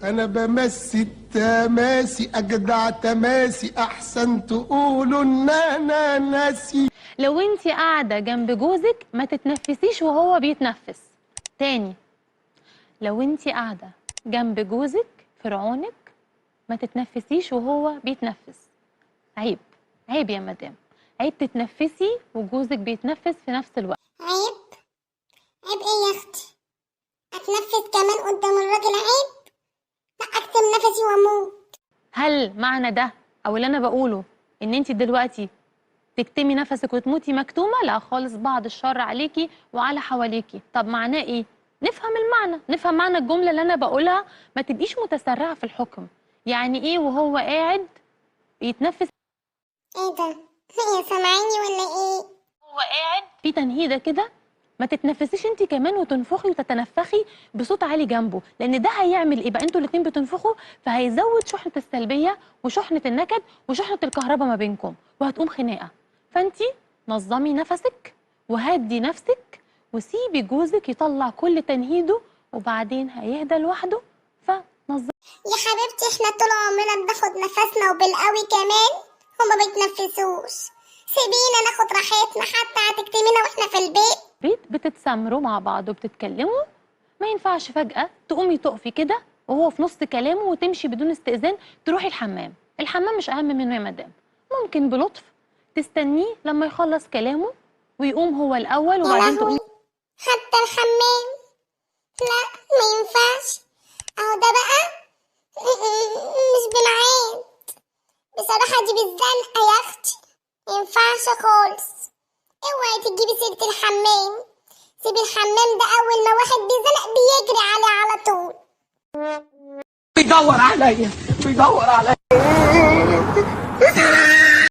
انا بمسي التماسي اجدع تماسي احسن تقولوا ان انا ناسي. لو انت قاعده جنب جوزك ما تتنفسيش وهو بيتنفس. تاني، لو انت قاعده جنب جوزك فرعونك ما تتنفسيش وهو بيتنفس. عيب، عيب يا مدام، عيب تتنفسي وجوزك بيتنفس في نفس الوقت. عيب؟ عيب ايه يا اختي؟ اتنفس كمان قدام الراجل عيب؟ لا اكتم نفسي واموت. هل معنى ده او اللي انا بقوله ان انت دلوقتي تكتمي نفسك وتموتي مكتومه؟ لا خالص، بعد الشر عليكي وعلى حواليكي. طب معناه ايه؟ نفهم المعنى، نفهم معنى الجمله اللي انا بقولها، ما تبقيش متسرعه في الحكم. يعني ايه وهو قاعد يتنفس؟ ايه ده؟ هي سامعيني ولا ايه؟ هو قاعد في تنهيده كده، ما تتنفسيش انت كمان وتنفخي وتتنفخي بصوت عالي جنبه، لان ده هيعمل ايه بقى؟ انتوا الاتنين بتنفخوا، فهيزود شحنه السلبيه وشحنه النكد وشحنه الكهرباء ما بينكم، وهتقوم خناقه. فانت نظمي نفسك وهدي نفسك وسيبي جوزك يطلع كل تنهيده، وبعدين هيهدى لوحده. فنظمي. يا حبيبتي احنا طول عمرنا بناخد نفسنا وبالقوي كمان، هما بيتنفسوش. سيبينا ناخد راحتنا، حتى هتكتمينا واحنا في البيت. بتتسامروا مع بعض وبتتكلموا، ما ينفعش فجأة تقومي تقفي كده وهو في نص كلامه وتمشي بدون استئذان تروحي الحمام. الحمام مش أهم منه يا مدام. ممكن بلطف تستنيه لما يخلص كلامه ويقوم هو الأول يا وبعدين تقومي. لهوي، حتى الحمام؟ لا ما ينفعش. اهو ده بقى مش بالعين بصراحة، دي بالزنقة يا اختي، مينفعش خالص. اوعي تجيبي سيرة الحمام، سيبي الحمام ده اول ما واحد بيزنق بيجري عليه على طول. بيدور عليا، بيدور عليا.